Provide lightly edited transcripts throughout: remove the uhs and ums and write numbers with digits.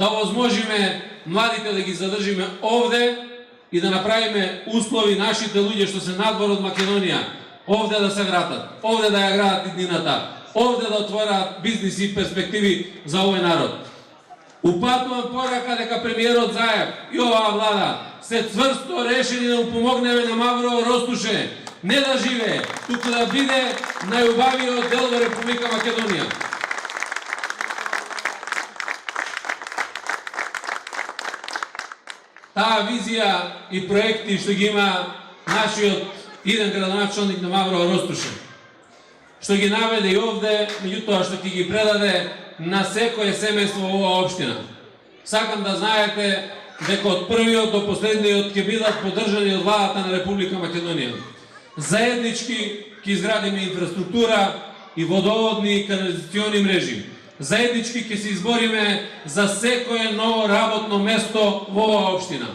да возможиме младите да ги задржиме овде и да направиме услови нашите луѓе што се надвор од Македонија, овде да се вратат, овде да ја градат иднината, овде да отворат бизниси и перспективи за овој народ. Упатувам порака дека премиерот Заев и оваа влада се цврсто решени да му помогнеме на Мавро Ростуше, не да живее, туку да биде најубавиот дел во Република Македонија. Таа визија и проекти што ги има нашиот иден градоначалник на Мавро Ростуше, што ги наведе и овде, меѓутоа што ќе ги предаде на секое семејство во оваа општина. Сакам да знаете дека од првиот до последниот ќе бидат поддржани од владата на Република Македонија. Заеднички ќе изградиме инфраструктура и водоводни и канализациони мрежи. Заеднички ќе се избориме за секое ново работно место во оваа општина.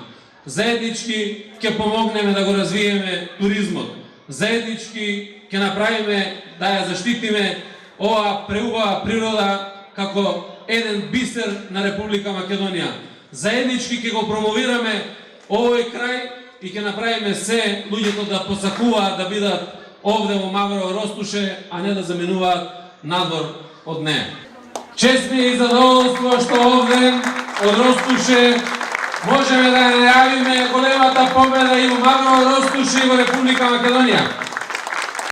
Заеднички ќе помогнеме да го развиеме туризмот. Заеднички ќе направиме да ја заштитиме оваа преубава природа како еден бисер на Република Македонија. Заеднички ќе го промовираме овој крај и ќе направиме се луѓето да посакуваат да бидат овде во Мавро Ростуше, а не да заменуваат надвор од неа. Чест ми и задоволство што овде од Ростуше можеме да најавиме големата победа и во Мавро Ростуше и во Република Македонија.